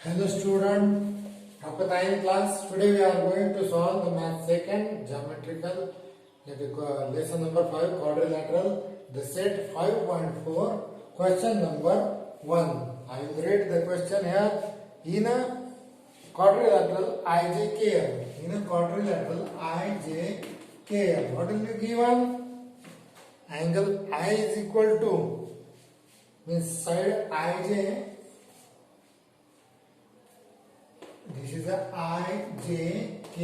Hello student, Apatine class. Today we are going to solve the math second geometrical lesson number 5 quadrilateral the set 5.4 question number 1. I will read the question here. In a quadrilateral IJKL, what will you given? Angle I is equal to, means side IJ. This is a I, J, K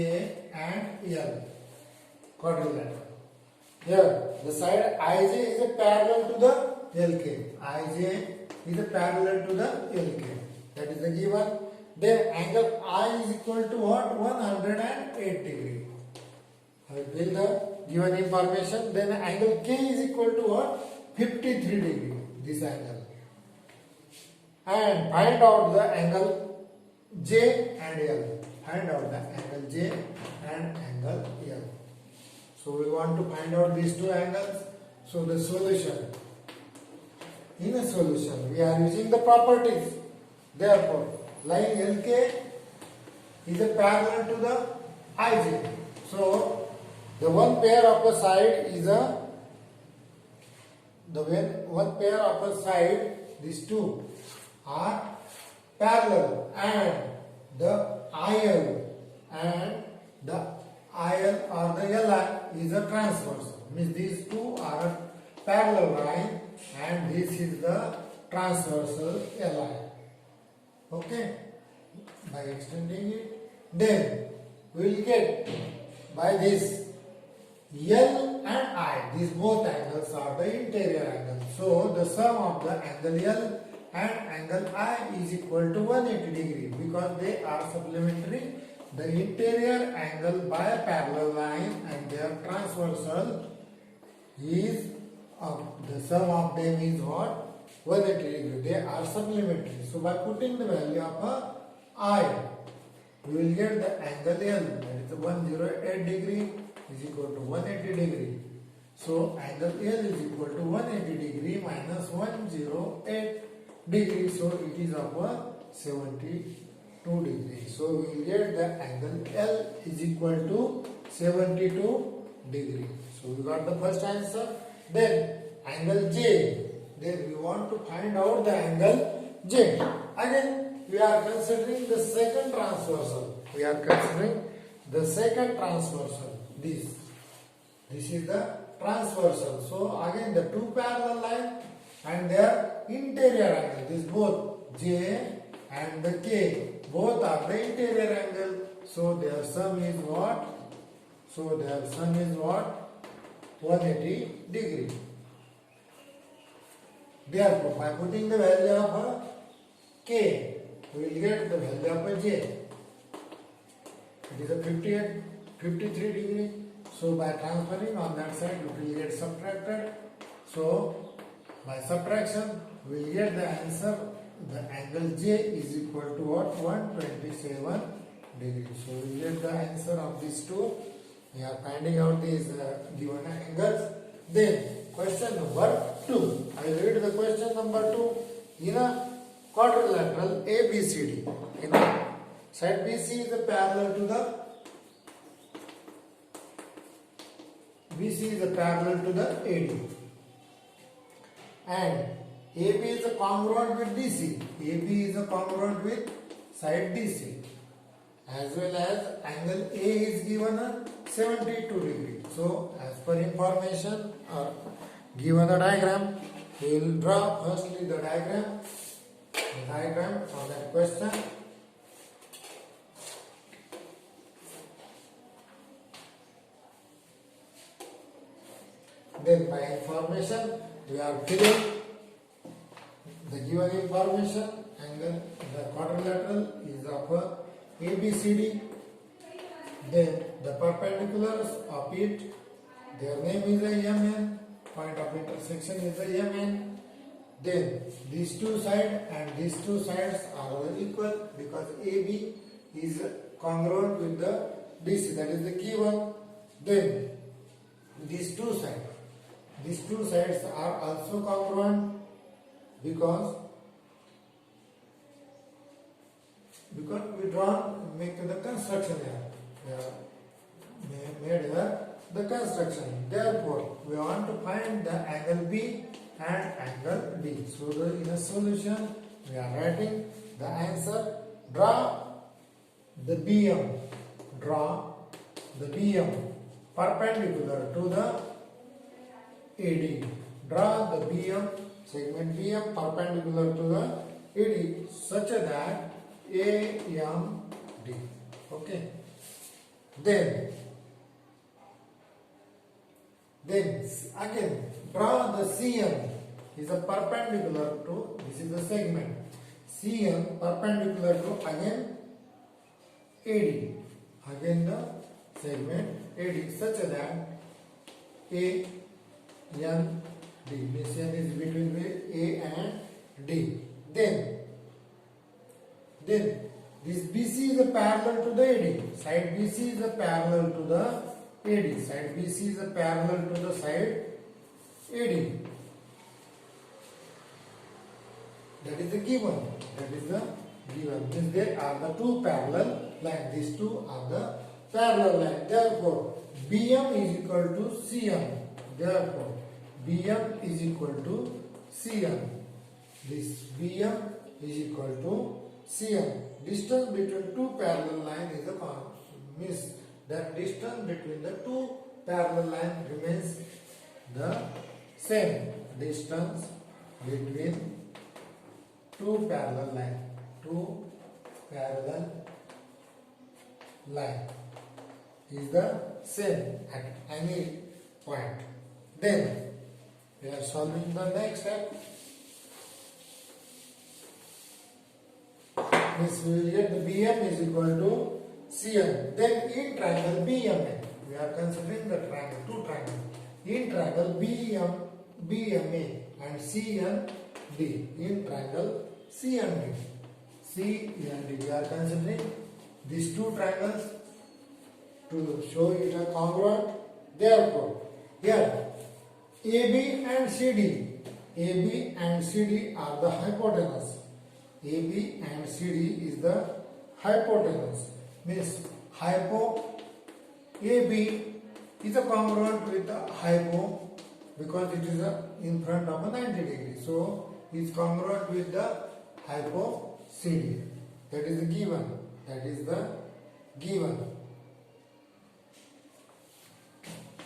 and L quadrilateral. Here the side IJ is a parallel to the LK. IJ is a parallel to the LK. That is the given. Then angle I is equal to what? 108 degree. I will fill the given information. Then angle K is equal to what? 53 degree. This angle. And find out the angle J and L. Find out the angle J and angle L. So we want to find out these two angles. So the solution. In a solution, we are using the properties. Therefore, line LK is a parallel to the IJ. So the one pair of a side is these two are parallel, and the IL or the LI is a transversal. Means these two are a parallel line and this is the transversal LI. Okay, by extending it, then we will get by this L and I, these both angles are the interior angles. So the sum of the angle L and angle I is equal to 180 degree because they are supplementary. The interior angle by a parallel line and their transversal is the sum of them is what? 180 degree. They are supplementary. So by putting the value of I, we will get the angle L, that is 108 degree is equal to 180 degree. So angle L is equal to 180 degree minus 108 degree. So it is of 72 degree. So we will get the angle L is equal to 72 degree. So we got the first answer. Then angle J. Then we want to find out the angle J. Again, we are considering the second transversal. This is the transversal. So again, the two parallel lines and their interior angle. This both J and the K, both are the interior angle. So their sum is what? 180 degree. Therefore, by putting the value of K, we will get the value of J. It is a 53 degree. So by transferring on that side, it will get subtracted. So by subtraction, we will get the answer. The angle J is equal to what? 127 degree. So we get the answer of these two. We are finding out these given angles. Then question number 2. I read the question number 2. In a quadrilateral ABCD, in a side BC is a parallel to the AD, and AB is a congruent with DC. AB is a congruent with side DC, as well as angle A is given a 72 degree. So as per information or given the diagram, we will draw firstly the diagram for that question. Then by information, we are filling the given information. Angle, the quadrilateral is of ABCD. Then the perpendiculars of it, their name is a MN. Point of intersection is a MN. Then these two sides and these two sides are equal because AB is congruent with the DC. That is the given. Then these two sides are also congruent because because we make the construction here. We have made here the construction. Therefore, we want to find the angle B and angle D. So, in a solution, we are writing the answer. Draw the BM. Draw the BM perpendicular to the AD. Draw the BM, segment BM perpendicular to the AD such that AMD. Okay. Then again draw the CM is a perpendicular to, this is the segment CM perpendicular to again AD. Again the segment AD such that AND means N is between A and D. Then this BC is a parallel to the AD. Side BC is a parallel to the AD. Side BC is a parallel to the side AD. That is the given. That is the given. Means there are the two parallel lines. These two are the parallel lines. Therefore, BM is equal to CM. Therefore, BM is equal to CM. This BM is equal to CM. Distance between two parallel lines is a means that distance between the two parallel lines remains the same. Distance between two parallel lines. Two parallel line is the same at any point. Then we are solving the next step. This we will get the BM is equal to CM. Then in triangle BMA, we are considering the triangle, two triangles. In triangle BMA and CND. In triangle CND. CND. We are considering these two triangles to show it a congruent. Therefore, here AB and CD are the hypotenuse. AB and CD is the hypotenuse. Means hypo AB is a congruent with the hypo because it is in front of a 90 degree. So it is congruent with the hypo CD. That is the given. That is the given.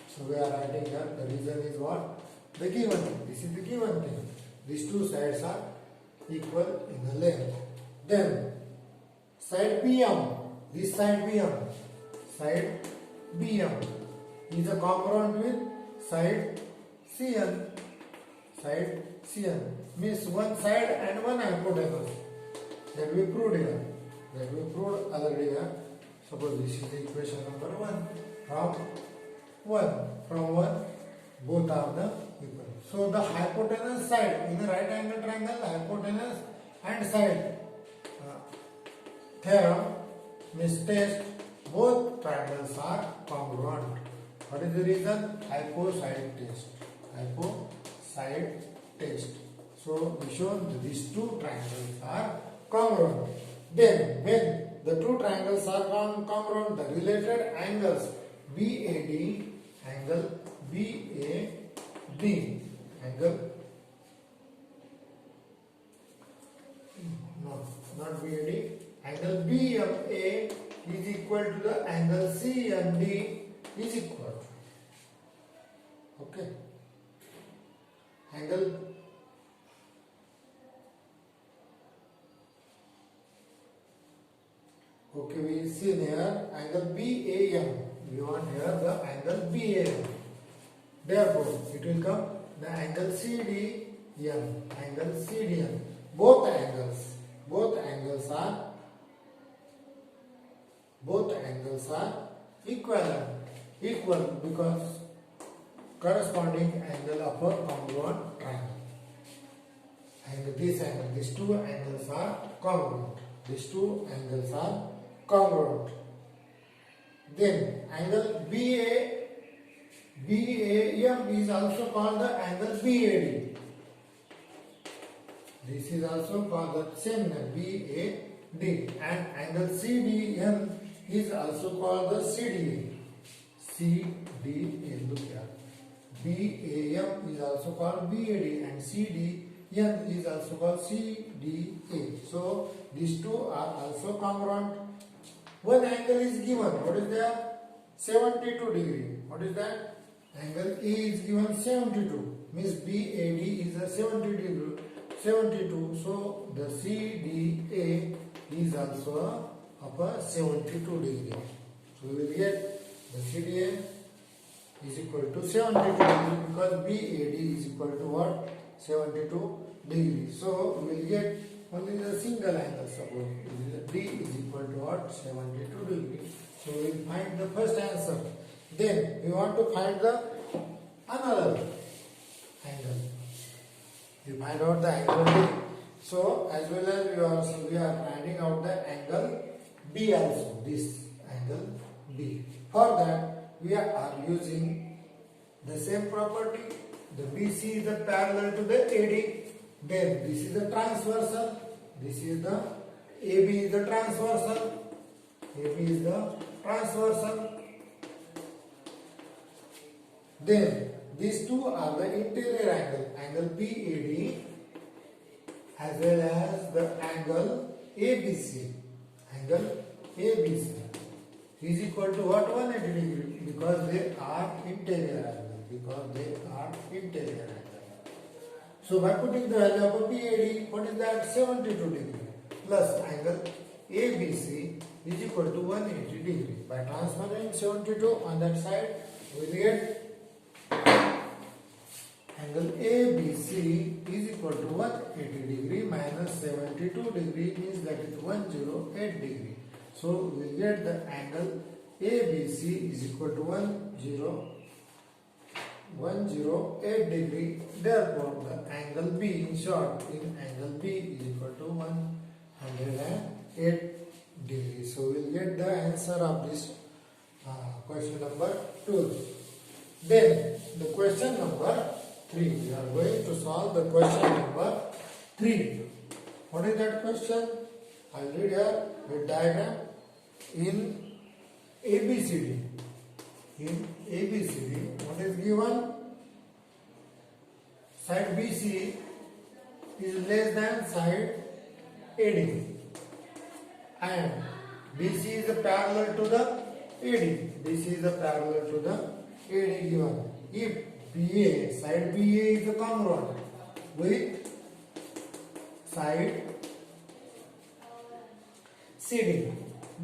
So we are writing here the reason is what? The given thing. This is the given thing. These two sides are equal in the length. Then side BM, this side BM is a congruent with side CN. Side CN means one side and one hypotenuse. That we proved here. That we proved already here. Suppose this is the equation number 1. From 1 both are the equal. So the hypotenuse side in a right angle triangle, hypotenuse and side theorem means test, both triangles are congruent. What is the reason? Hyposide test. Hyposide test. So we show that these two triangles are congruent. Then when the two triangles are congruent, the related angles BAD, angle BAD, angle not BAD, angle BMA is equal to the angle CMD is equal. Okay. Angle okay, we see here angle BAM. We want here the angle BAM. Therefore, it will come the angle CDM. Angle CDM. Both angles are equal because corresponding angle of a congruent triangle. And these two angles are congruent. These two angles are congruent. Then angle BAM is also called the angle BAD. This is also called the same name D. And angle CDM is also called the CDA. CDA, look here. BAM is also called BAD and CDM is also called CDA. So these two are also congruent. One angle is given. What is that? 72 degree. What is that? Angle A is given 72. Means BAD is a 72. So the CDA is also of a 72 degree. So we will get the CDA is equal to 72 degree because BAD is equal to what? 72 degree. So we will get only the single angle. Suppose D is equal to what? 72 degree. So we will find the first answer. Then we want to find the another angle. We find out the angle D. So as well as we are finding out the angle B also. This angle B. For that we are using the same property. The BC is the parallel to the AD. Then this is the transversal. This is the AB is the transversal. AB is the transversal. Then these two are the interior angle. Angle BAD as well as the angle ABC. Angle ABC is equal to what? 180 degree because they are interior angle. Because they are interior angle. So by putting the value of BAD, what is that? 72 degree plus angle ABC is equal to 180 degree. By transferring 72 on that side, we will get angle ABC is equal to 180 degree minus 72 degree means that is 108 degree. So we will get the angle ABC is equal to 108 degree. Therefore the angle B, in short, in angle B is equal to 108 degree. So we will get the answer of this question number 2. Then the question number 3. We are going to solve the question number 3. What is that question? I will read here the diagram. In ABCD. In ABCD, what is given? Side BC is less than side AD. And BC is a parallel to the AD. BC is a parallel to the AD given. If BA, side BA is a congruent with side CD,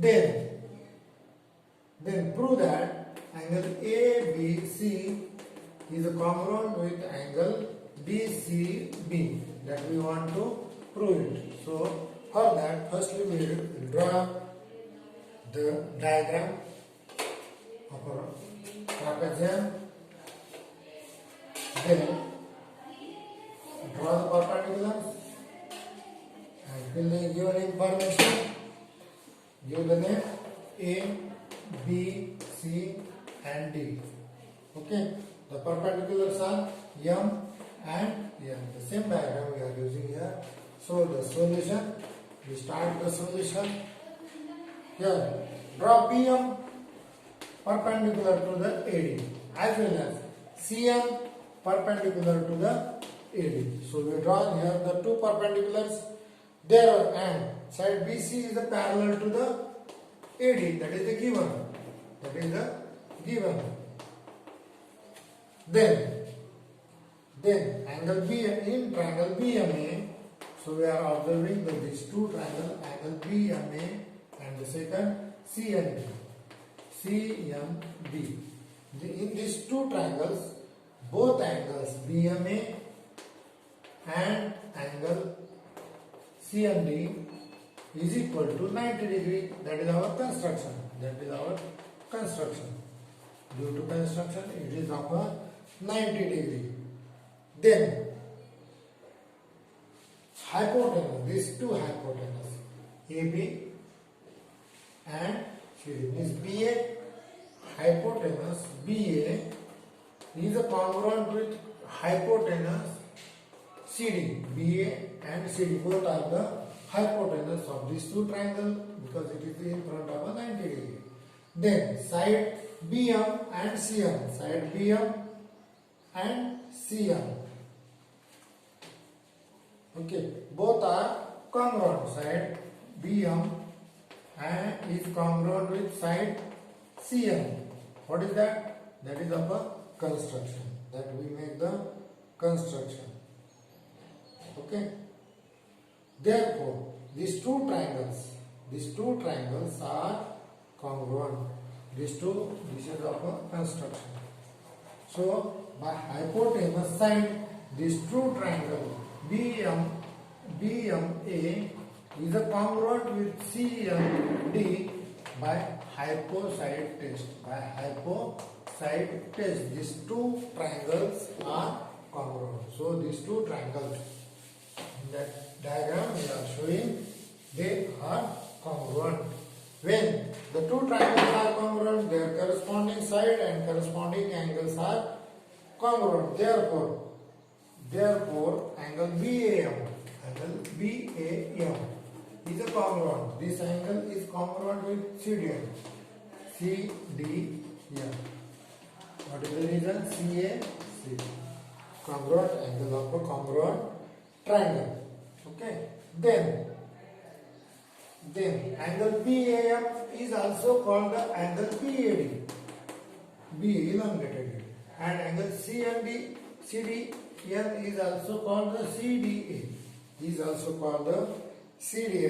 then prove that angle ABC is a congruent with angle DCB. That we want to prove it. So for that, firstly we will draw the diagram of a trapezium. Then draw the perpendiculars and fill the given information. Give the name A, B, C and D. Okay. The perpendiculars are M and N. The same diagram we are using here. So the solution, we start the solution. Here, draw PM perpendicular to the AD as well as CM perpendicular to the AD. So we draw here the two perpendiculars there, and side BC is the parallel to the AD. That is the given. That is the given. Then angle B in triangle BMA. So we are observing that these two triangles, angle BMA and the second CMB. CMB. In these two triangles, both angles BMA and angle CMD is equal to 90 degree. That is our construction. Due to construction, it is of a 90 degree. Then hypotenuse, these two hypotenuse, AB and CD, means BA, hypotenuse BA is a congruent with hypotenuse CD. BA and CD both are the hypotenuse of these two triangles because it is in front of a 90 degree. Then side BM and CM, side BM and CM. Okay, both are congruent. Side BM and is congruent with side CM. What is that? That is of a construction. That we make the construction. Okay. Therefore, these two triangles are congruent. This is of a construction. So, by hypotenuse side, these two triangles BMA is a congruent with CMD by hypocyte test. These two triangles are congruent. So, these two triangles in that diagram we are showing they are congruent. When the two triangles are congruent, their corresponding side and corresponding angles are congruent. Therefore, angle BAM is a congruent. This angle is congruent with CDM. What is the reason? CAC. Congruent angle of a congruent triangle. Okay. Then angle BAM is also called the angle BAD. B elongated. And angle CDN is also called the CDA.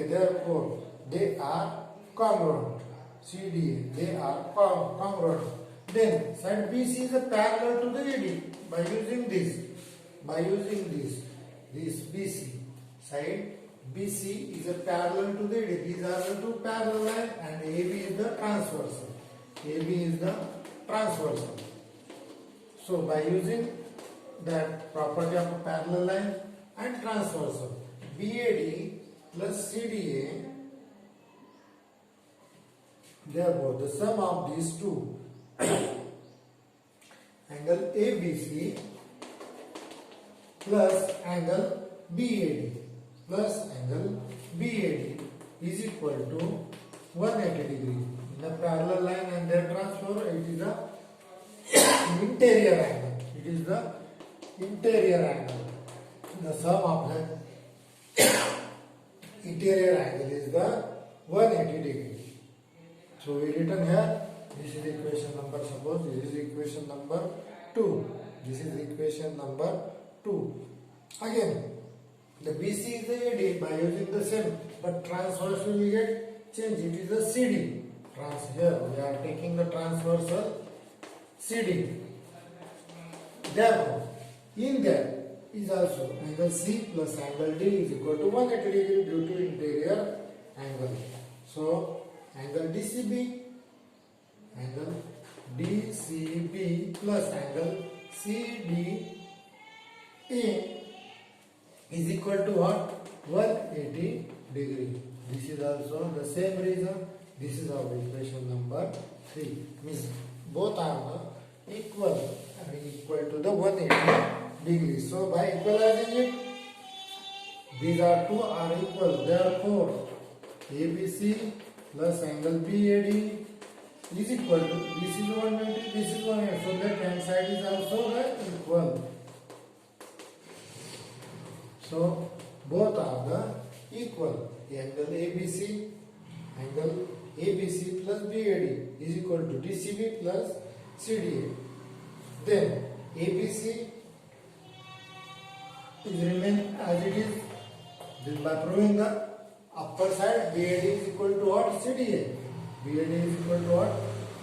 Therefore, they are congruent. CDA, they are congruent. Then side BC is a parallel to the AD by using this. This BC side BC is a parallel to the AD. These are the two parallel lines and AB is the transversal. So by using that property of a parallel line and transversal, BAD plus CDA, therefore the sum of these two angle ABC plus angle BAD is equal to 180 degree. In a parallel line and their transfer, it is the interior angle. The sum of the interior angle is the 180 degree. So we written here, this is equation number, suppose this is equation number 2. Again, the BC is the AD by using the same, but transversal we get change. It is the CD. Here we are taking the transversal CD. Therefore, in that is also angle C plus angle D is equal to 180 degree due to interior angle. So, angle DCB plus angle CDA is equal to what? 180 degree. This is also the same reason. This is our equation number 3. Means both are equal to the 180 degree. So by equalizing it, these are two are equal. Therefore, ABC plus angle BAD is equal to, this is 120, this is 180. So left hand side is also equal. So both are the equal. Angle ABC plus BAD is equal to DCB plus CDA. Then ABC is remain as it is. Then by proving the upper side, BAD is equal to what?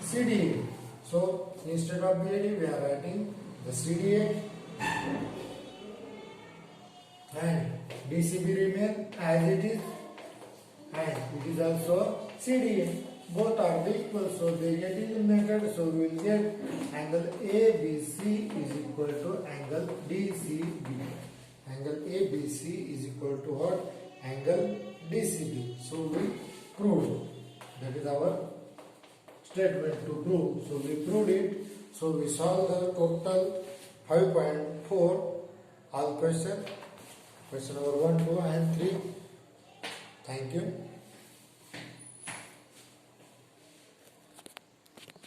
CDA. So instead of BAD, we are writing the CDA and DCB remain as it is, and it is also CDA. Both are equal, so they get eliminated. So we will get angle ABC is equal to angle DCB. Angle ABC is equal to what? Angle DCB. So we proved. That is our statement to prove. So we proved it. So we solved the total 5.4 all question number 1, 2 and 3. Thank you.